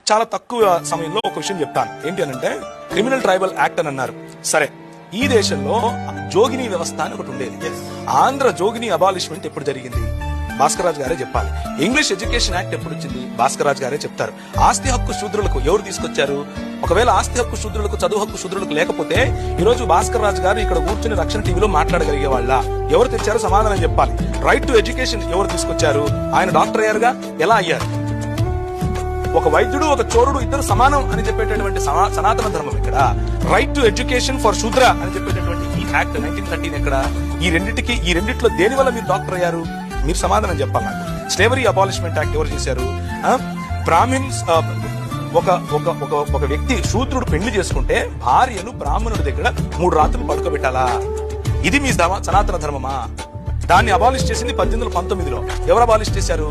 చాలా తక్కువ సమయంలో ఒక విషయం చెప్తాను. ఏంటి అనంటే క్రిమినల్ ట్రైబల్ యాక్ట్ అని అన్నారు. సరే, ఈ దేశంలో జోగిని వ్యవస్థ అని ఒకటి ఉండేది. ఆంధ్ర జోగిని అబాలిష్మెంట్ ఎప్పుడు జరిగింది? భాస్కర్ రాజు గారే చెప్పాలి. ఇంగ్లీష్ ఎడ్యుకేషన్ యాక్ట్ ఎప్పుడు వచ్చింది? భాస్కర్ రాజు గారే చెప్తారు. ఆస్తి హక్కు శూద్రులకు ఎవరు తీసుకొచ్చారు? ఒకవేళ ఆస్తి హక్కు శూద్రులకు, చదువు హక్కు శూద్రులకు లేకపోతే ఈ రోజు భాస్కర్ రాజు గారు ఇక్కడ కూర్చుని రక్షణ టీవీలో మాట్లాడగలిగే వాళ్ళ? ఎవరు తెచ్చారో సమాధానం చెప్పాలి. రైట్ టు ఎడ్యుకేషన్ ఎవరు తీసుకొచ్చారు? ఆయన డాక్టర్ అయ్యారుగా, ఎలా అయ్యారు? ఒక వైద్యుడు, ఒక చోరుడు ఇద్దరు సమానం అని చెప్పేటటువంటి సనాతన ధర్మం ఇక్కడ. రైట్ టు ఎడ్యుకేషన్ ఫర్ శూద్ర అని చెప్పేటటువంటి ఈ యాక్ట్ 1913 ఎక్కడ? ఈ రెండిట్లో దేని వల్ల మీరు డాక్టర్ అయ్యారు? మీరు సమాధానం చెప్పాలి నాకు. స్లేవరీ అబాలిష్మెంట్ యాక్ట్ ఎవరు చేశారు? బ్రాహ్మిన్స్, ఒక వ్యక్తి శూద్రుడు పెళ్లి చేసుకుంటే భార్యను బ్రాహ్మణుడి దగ్గర 3 రాత్రులు పడుకోబెట్టాలా? ఇది మీ సనాతన ధర్మమా? దాన్ని అబాలిష్ చేసింది 1819లో. ఎవరు అబాలిష్ చేశారు?